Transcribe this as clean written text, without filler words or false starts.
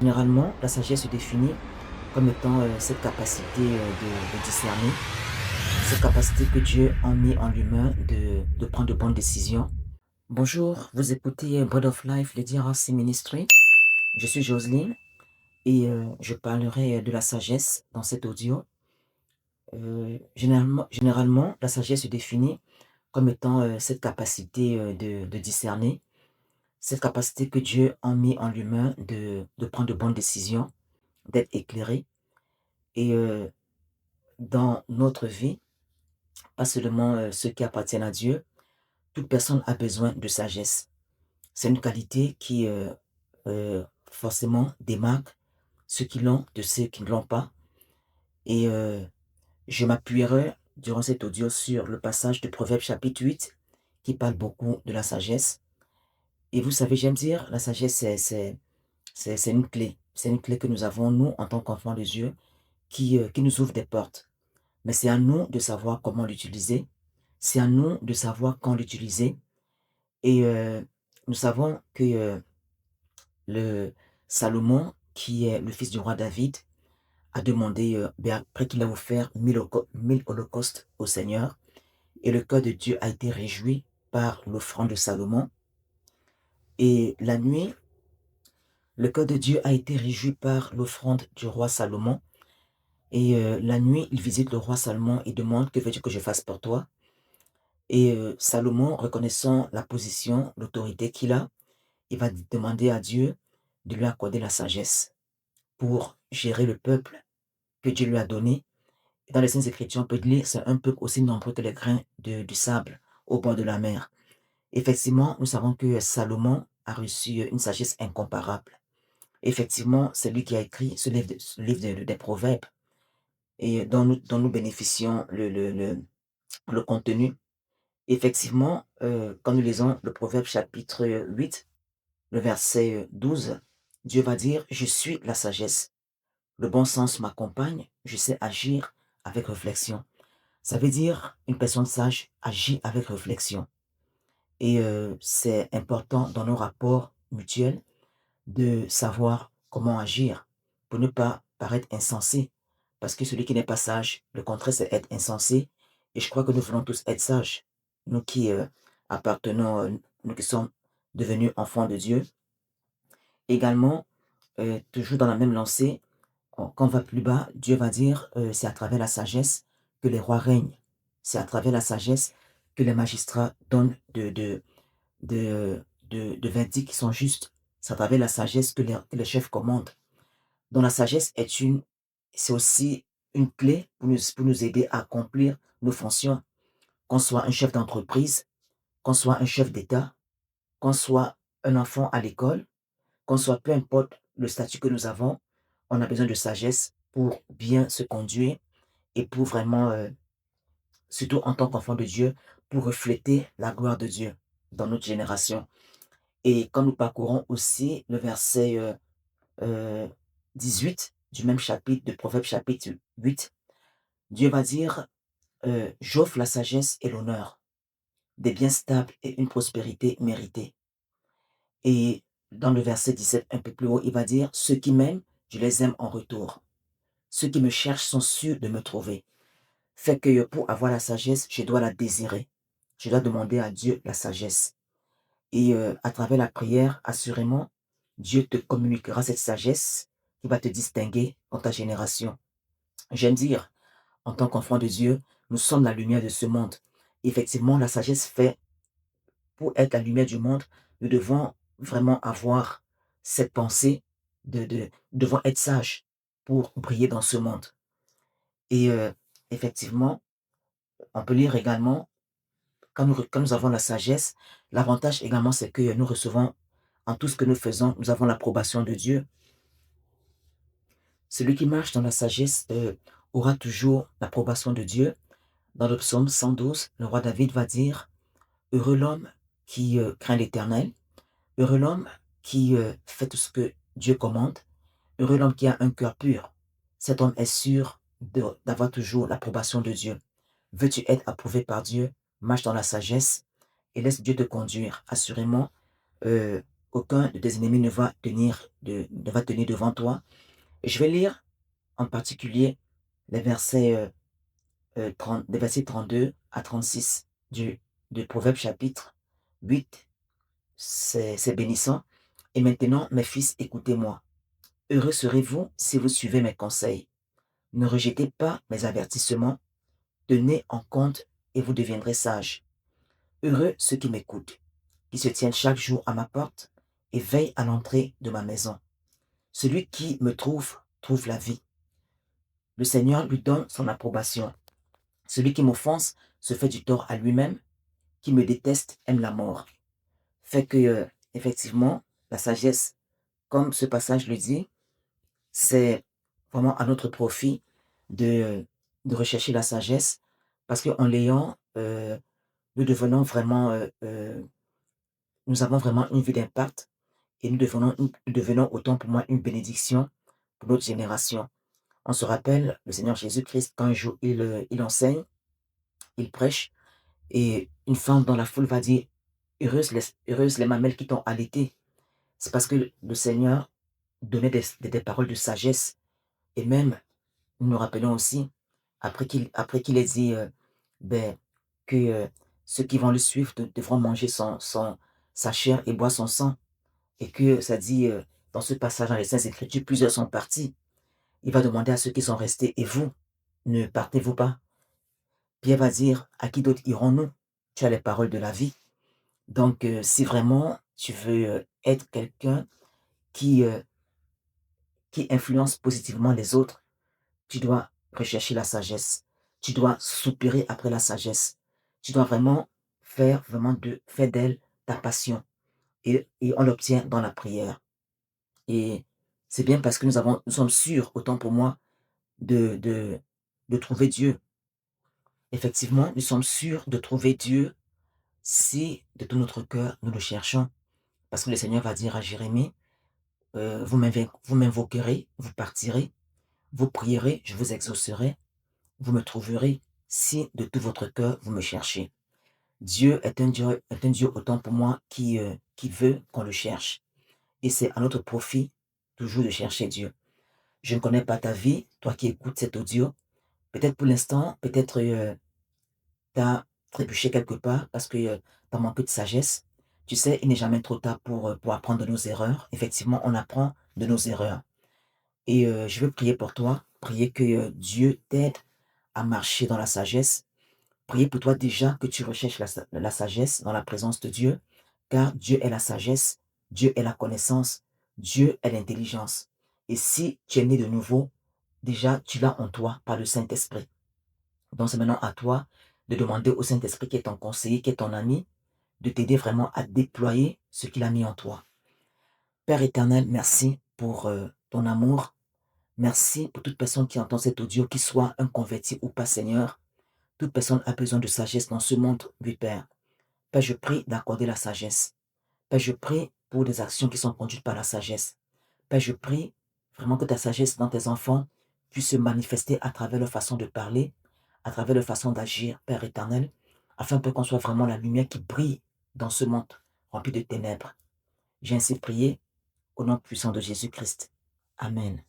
Généralement, la sagesse se définit comme étant cette capacité de discerner, cette capacité que Dieu a mis en l'humain de prendre de bonnes décisions. Bonjour, vous écoutez Bread of Life, Lady Rossi Ministry. Je suis Jocelyne et je parlerai de la sagesse dans cet audio. Généralement, la sagesse se définit comme étant cette capacité de discerner, cette capacité que Dieu a mis en l'humain de prendre de bonnes décisions, d'être éclairé. Et dans notre vie, pas seulement ceux qui appartiennent à Dieu, toute personne a besoin de sagesse. C'est une qualité qui forcément démarque ceux qui l'ont de ceux qui ne l'ont pas. Et je m'appuierai durant cet audio sur le passage de Proverbe chapitre 8 qui parle beaucoup de la sagesse. Et vous savez, j'aime dire, la sagesse, c'est une clé. C'est une clé que nous avons, nous, en tant qu'enfants de Dieu, qui nous ouvre des portes. Mais c'est à nous de savoir comment l'utiliser. C'est à nous de savoir quand l'utiliser. Et nous savons que le Salomon, qui est le fils du roi David, a demandé, après qu'il a offert 1000 holocaustes au Seigneur, et le cœur de Dieu a été réjoui par l'offrande de Salomon. Et la nuit, le cœur de Dieu a été réjoui par l'offrande du roi Salomon. Et la nuit, il visite le roi Salomon et demande: que veux-tu que je fasse pour toi? Et Salomon, reconnaissant la position, l'autorité qu'il a, il va demander à Dieu de lui accorder la sagesse pour gérer le peuple que Dieu lui a donné. Et dans les Saintes Écritures, on peut lire: c'est un peuple aussi nombreux que les grains du sable au bord de la mer. Effectivement, nous savons que Salomon a reçu une sagesse incomparable. Effectivement, c'est lui qui a écrit ce livre des Proverbes et dont nous bénéficions le contenu. Effectivement, quand nous lisons le Proverbe chapitre 8, le verset 12, Dieu va dire: je suis la sagesse. Le bon sens m'accompagne, je sais agir avec réflexion. Ça veut dire une personne sage agit avec réflexion. Et c'est important dans nos rapports mutuels de savoir comment agir pour ne pas paraître insensé. Parce que celui qui n'est pas sage, le contraire, c'est être insensé. Et je crois que nous voulons tous être sages. Nous qui appartenons, nous qui sommes devenus enfants de Dieu. Également, toujours dans la même lancée, quand on va plus bas, Dieu va dire: c'est à travers la sagesse que les rois règnent. C'est à travers la sagesse que les magistrats donnent de verdicts qui sont justes. C'est à travers la sagesse que les chefs commandent. Donc la sagesse c'est aussi une clé pour nous aider à accomplir nos fonctions. Qu'on soit un chef d'entreprise, qu'on soit un chef d'État, qu'on soit un enfant à l'école, qu'on soit, peu importe le statut que nous avons, on a besoin de sagesse pour bien se conduire et pour vraiment, surtout en tant qu'enfant de Dieu, pour refléter la gloire de Dieu dans notre génération. Et quand nous parcourons aussi le verset 18 du même chapitre de Proverbe chapitre 8, Dieu va dire: j'offre la sagesse et l'honneur, des biens stables et une prospérité méritée. Et dans le verset 17, un peu plus haut, il va dire: ceux qui m'aiment, je les aime en retour. Ceux qui me cherchent sont sûrs de me trouver. Fait que pour avoir la sagesse, je dois la désirer. Je dois demander à Dieu la sagesse. Et à travers la prière, assurément, Dieu te communiquera cette sagesse qui va te distinguer dans ta génération. J'aime dire, en tant qu'enfant de Dieu, nous sommes la lumière de ce monde. Effectivement, la sagesse fait, pour être la lumière du monde, nous devons vraiment avoir cette pensée nous devons être sages pour briller dans ce monde. Et effectivement, on peut lire également, quand nous avons la sagesse, l'avantage également, c'est que nous recevons, en tout ce que nous faisons, nous avons l'approbation de Dieu. Celui qui marche dans la sagesse aura toujours l'approbation de Dieu. Dans le psaume 112, le roi David va dire: heureux l'homme qui craint l'Éternel, heureux l'homme qui fait tout ce que Dieu commande, heureux l'homme qui a un cœur pur. Cet homme est sûr d'avoir toujours l'approbation de Dieu. Veux-tu être approuvé par Dieu? Marche dans la sagesse et laisse Dieu te conduire. Assurément, aucun de tes ennemis ne va tenir devant toi. Et je vais lire en particulier les versets, 32 à 36 de Proverbes chapitre 8. C'est bénissant. Et maintenant, mes fils, écoutez-moi. Heureux serez-vous si vous suivez mes conseils. Ne rejetez pas mes avertissements. Tenez en compte et vous deviendrez sages. Heureux ceux qui m'écoutent, qui se tiennent chaque jour à ma porte et veillent à l'entrée de ma maison. Celui qui me trouve la vie. Le Seigneur lui donne son approbation. Celui qui m'offense se fait du tort à lui-même. Qui me déteste aime la mort. Fait que, effectivement, la sagesse, comme ce passage le dit, c'est vraiment à notre profit de, de rechercher la sagesse, parce qu'en l'ayant, nous devenons vraiment, nous avons vraiment une vie d'impact et nous devenons autant pour moi une bénédiction pour notre génération. On se rappelle, le Seigneur Jésus-Christ, quand un jour il enseigne, il prêche, et une femme dans la foule va dire, heureuses les mamelles qui t'ont allaité. C'est parce que le Seigneur donnait des paroles de sagesse. Et même, nous nous rappelons aussi, après qu'il ait dit ben, que ceux qui vont le suivre devront manger sa chair et boire son sang. Et que ça dit dans ce passage dans les Saintes Écritures, plusieurs sont partis. Il va demander à ceux qui sont restés, et vous, ne partez-vous pas? Pierre va dire, à qui d'autre irons-nous? Tu as les paroles de la vie. Donc, si vraiment tu veux être quelqu'un qui, euh, qui influence positivement les autres, tu dois rechercher la sagesse. Tu dois soupirer après la sagesse. Tu dois vraiment faire d'elle ta passion. Et on l'obtient dans la prière. Et c'est bien parce que nous sommes sûrs, autant pour moi, de, de, de trouver Dieu. Effectivement, nous sommes sûrs de trouver Dieu si de tout notre cœur nous le cherchons. Parce que le Seigneur va dire à Jérémie, vous m'invoquerez, vous partirez, vous prierez, je vous exaucerai, vous me trouverez si de tout votre cœur vous me cherchez. Dieu est un Dieu autant pour moi qui veut qu'on le cherche. Et c'est à notre profit toujours de chercher Dieu. Je ne connais pas ta vie, toi qui écoutes cet audio. Peut-être pour l'instant, peut-être tu as trébuché quelque part parce que tu as manqué de sagesse. Tu sais, il n'est jamais trop tard pour apprendre de nos erreurs. Effectivement, on apprend de nos erreurs. Et je veux prier pour toi, prier que Dieu t'aide à marcher dans la sagesse. Prier pour toi déjà que tu recherches la sagesse dans la présence de Dieu, car Dieu est la sagesse, Dieu est la connaissance, Dieu est l'intelligence. Et si tu es né de nouveau, déjà tu l'as en toi par le Saint-Esprit. Donc c'est maintenant à toi de demander au Saint-Esprit qui est ton conseiller, qui est ton ami, de t'aider vraiment à déployer ce qu'il a mis en toi. Père éternel, merci pour ton amour. Merci pour toute personne qui entend cet audio, qui soit un converti ou pas, Seigneur. Toute personne a besoin de sagesse dans ce monde, oui, Père. Père, je prie d'accorder la sagesse. Père, je prie pour des actions qui sont conduites par la sagesse. Père, je prie vraiment que ta sagesse dans tes enfants puisse se manifester à travers leur façon de parler, à travers leur façon d'agir, Père éternel, afin qu'on soit vraiment la lumière qui brille dans ce monde rempli de ténèbres. J'ai ainsi prié au nom puissant de Jésus-Christ. Amen.